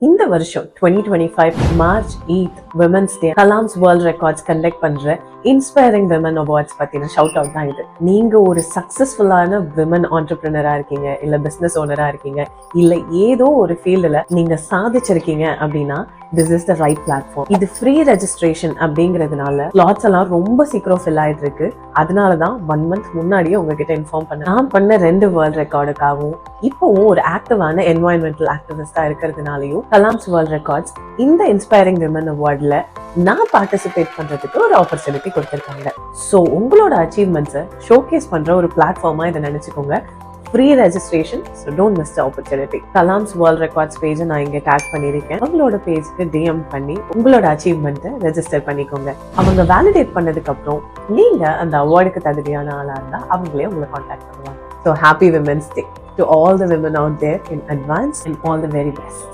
இந்த வருஷம் 2025 March 8 women's day Kalam's world records conduct பண்ற இன்ஸ்பைரிங் விமன் அவார்ட்ஸ் பத்தின ஷவுட் அவுட் தான் இது. நீங்க ஒரு சக்சஸ்ஃபுல்லான விமன் ஆண்டர்பிரினரா இருக்கீங்க, இல்ல பிசினஸ் ஓனரா இருக்கீங்க, இல்ல ஏதோ ஒரு ஃபீல்டுல நீங்க சாதிச்சிருக்கீங்க அப்படின்னா this is the right platform. இது ஃப்ரீ ரெஜிஸ்ட்ரேஷன் அப்படிங்கிறதுனால ஸ்லாட்ஸ் எல்லாம் ரொம்ப சீக்கிரம் ஃபில் ஆயிட்டு இருக்கு. அதனாலதான் 1 மந்த் முன்னாடியே உங்ககிட்ட இன்ஃபார்ம் பண்ண நான் பண்ண 2 வேர்ல்ட் ரெக்கார்டுக்காகவும் இப்பவும் ஒரு ஆக்டிவான என்வாயன்மெண்டல் ஆக்டிவிஸ்டா இருக்கிறதுனாலையும் கலாம்ஸ் வேர்ல்ட் ரெக்கார்ட்ஸ் இந்த இன்ஸ்பைரிங் விமன் அவார்ட்ல நான் பார்ட்டிசிபேட் பண்றதுக்கு ஒரு ஆப்பர்ச்சுனிட்டி கொடுத்திருக்காங்க. ஸோ உங்களோட அச்சீவ்மெண்ட்ஸை ஷோகேஸ் பண்ற ஒரு பிளாட்ஃபார்மா இதை நினைச்சுக்கோங்க. Free registration, so don't miss the opportunity. Kalam's World Records page நான் இங்க டேக் பண்ணிருக்கேன். உங்களோட பேஜ்க்கு DM பண்ணி உங்களோட அச்சீவ்மெண்ட்டை ரெஜிஸ்டர் பண்ணிக்கோங்க. அவங்க வேலிடேட் பண்ணதுக்கு அப்புறம் நீங்க அந்த அவார்டுக்கு தகுதியான ஆளா இருந்தா அவங்களே உங்களை கான்டாக்ட் பண்ணுவாங்க. So happy Women's Day to all the women out there in advance and all the very best.